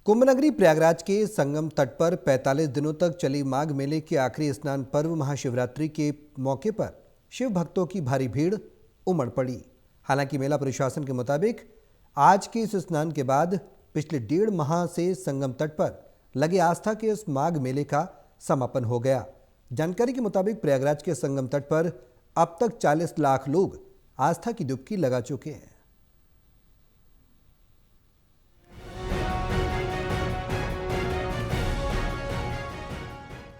कुंभ नगरी प्रयागराज के संगम तट पर 45 दिनों तक चली माघ मेले के आखिरी स्नान पर्व महाशिवरात्रि के मौके पर शिव भक्तों की भारी भीड़ उमड़ पड़ी। हालांकि मेला प्रशासन के मुताबिक आज के इस स्नान के बाद पिछले 1.5 माह से संगम तट पर लगे आस्था के इस माघ मेले का समापन हो गया। जानकारी के मुताबिक प्रयागराज के संगम तट पर अब तक 40 लाख लोग आस्था की डुबकी लगा चुके हैं।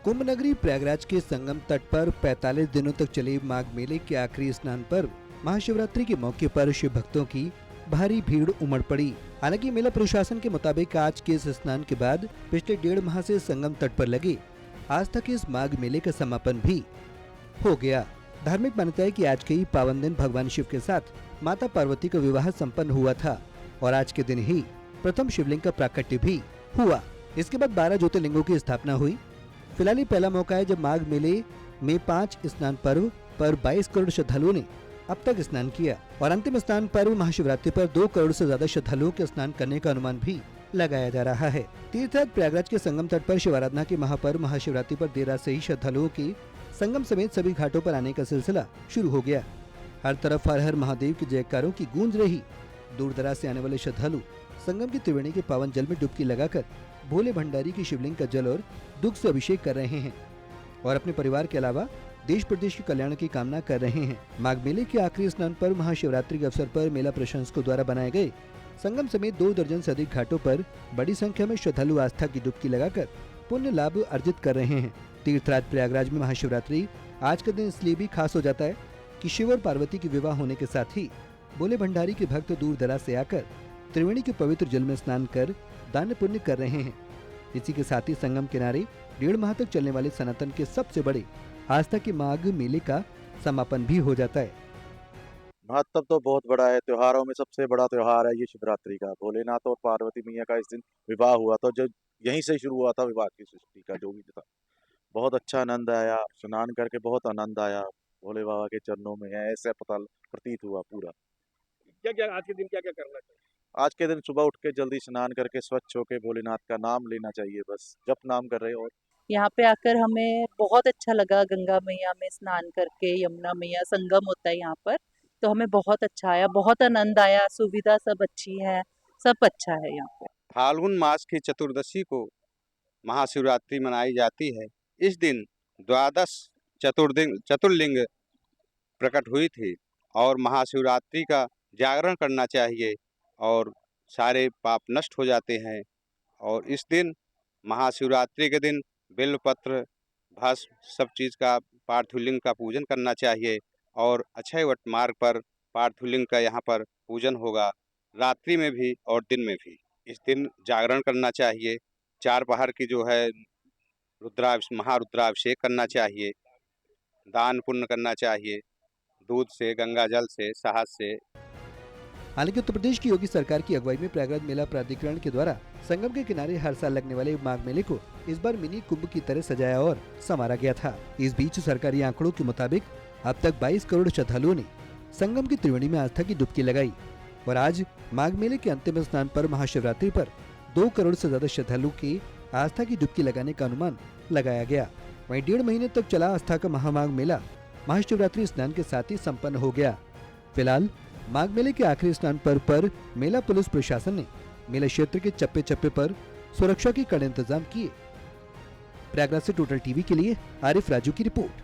कुंभ नगरी प्रयागराज के संगम तट पर 45 दिनों तक चले माघ मेले के आखिरी स्नान पर्व महाशिवरात्रि के मौके पर शिव भक्तों की भारी भीड़ उमड़ पड़ी। हालांकि मेला प्रशासन के मुताबिक आज के इस स्नान के बाद पिछले 1.5 माह से संगम तट पर लगे आस्था के इस माघ मेले का समापन भी हो गया। धार्मिक मान्यता है कि आज के ही पावन दिन भगवान शिव के साथ माता पार्वती का विवाह संपन्न हुआ था और आज के दिन ही प्रथम शिवलिंग का प्राकट्य भी हुआ। इसके बाद 12 ज्योतिर्लिंगों की स्थापना हुई। फिलहाल पहला मौका है जब माघ मेले में 5 स्नान पर्व पर 22 करोड़ श्रद्धालुओं ने अब तक स्नान किया और अंतिम स्नान पर्व महाशिवरात्रि पर 2 करोड़ से ज्यादा श्रद्धालुओं के स्नान करने का अनुमान भी लगाया जा रहा है। तीर्थराज प्रयागराज के संगम तट पर शिव आराधना के महापर्व महाशिवरात्रि पर देर रात से ही श्रद्धालुओं की संगम समेत सभी घाटों पर आने का सिलसिला शुरू हो गया। हर तरफ हर हर महादेव की जयकारों की गूंज रही। दूर दराज से आने वाले श्रद्धालु संगम की त्रिवेणी के पावन जल में डुबकी लगाकर भोले भंडारी की शिवलिंग का जल और दुख से अभिषेक कर रहे हैं और अपने परिवार के अलावा देश प्रदेश के कल्याण की कामना कर रहे हैं। माघ मेले के आखिरी स्नान पर महाशिवरात्रि के अवसर पर मेला प्रशासकों द्वारा बनाए गए संगम समेत 2 दर्जन से अधिक घाटों पर बड़ी संख्या में श्रद्धालु आस्था की डुबकी लगाकर पुण्य लाभ अर्जित कर रहे हैं। तीर्थराज प्रयागराज में महाशिवरात्रि आज का दिन इसलिए भी खास हो जाता है कि शिव और पार्वती के विवाह होने के साथ ही भोले भंडारी के भक्त दूर दराज से आकर त्रिवेणी के पवित्र जल में स्नान कर दान पुण्य कर रहे हैं। इसी के साथ ही संगम किनारे 1.5 माह तक चलने वाले सनातन के सबसे बड़े आस्था के माघ मेले का समापन भी हो जाता है। महत्व तो बहुत बड़ा है। त्योहारों में सबसे बड़ा त्योहार है ये शिवरात्रि का। भोलेनाथ और पार्वती मैया का इस दिन विवाह हुआ था, जो यहीं से शुरू हुआ था विवाह की सृष्टि का जो भी था। बहुत अच्छा आनंद आया, स्नान करके बहुत आनंद आया। भोले बाबा के चरणों में है ऐसा प्रतीत हुआ पूरा। क्या आज के दिन क्या करना चाहिए? आज के दिन सुबह उठ के जल्दी स्नान करके स्वच्छ होके भोलेनाथ का नाम लेना चाहिए, बस जप नाम कर रहे हो। यहाँ पे आकर हमें बहुत अच्छा लगा। गंगा मैया में स्नान करके, यमुना मैया संगम होता है यहाँ पर, तो हमें बहुत अच्छा आया, बहुत आनंद आया। सुविधा सब अच्छी है, सब अच्छा है यहाँ पे। फाल्गुन मास की चतुर्दशी को महाशिवरात्रि मनाई जाती है। इस दिन 12 चतुर्लिंग प्रकट हुई थी और महाशिवरात्रि का जागरण करना चाहिए और सारे पाप नष्ट हो जाते हैं। और इस दिन महाशिवरात्रि के दिन बेलपत्र, भस्म सब चीज़ का पार्थिवलिंग का पूजन करना चाहिए और अक्षय वट मार्ग पर पार्थिवलिंग का यहाँ पर पूजन होगा, रात्रि में भी और दिन में भी। इस दिन जागरण करना चाहिए। 4 पहर की जो है महारुद्राभिषेक करना चाहिए, दान पुण्य करना चाहिए, दूध से, गंगा जल से, शहद से। हालांकि उत्तर प्रदेश की योगी सरकार की अगुवाई में प्रयागराज मेला प्राधिकरण के द्वारा संगम के किनारे हर साल लगने वाले माघ मेले को इस बार मिनी कुंभ की तरह सजाया और संवारा गया था। इस बीच सरकारी आंकड़ों के मुताबिक अब तक 22 करोड़ श्रद्धालुओं ने संगम की त्रिवेणी में आस्था की डुबकी लगाई और आज माघ मेले के अंतिम स्नान पर महाशिवरात्रि पर 2 करोड़ से ज्यादा श्रद्धालु की आस्था की डुबकी लगाने का अनुमान लगाया गया। वहीं 1.5 महीने तक चला आस्था का महामाघ मेला महाशिवरात्रि स्नान के साथ ही संपन्न हो गया। फिलहाल माघ मेले के आखिरी स्नान पर्व पर मेला पुलिस प्रशासन ने मेला क्षेत्र के चप्पे चप्पे पर सुरक्षा के कड़े इंतजाम किए। प्रयागराज से टोटल टीवी के लिए आरिफ राजू की रिपोर्ट।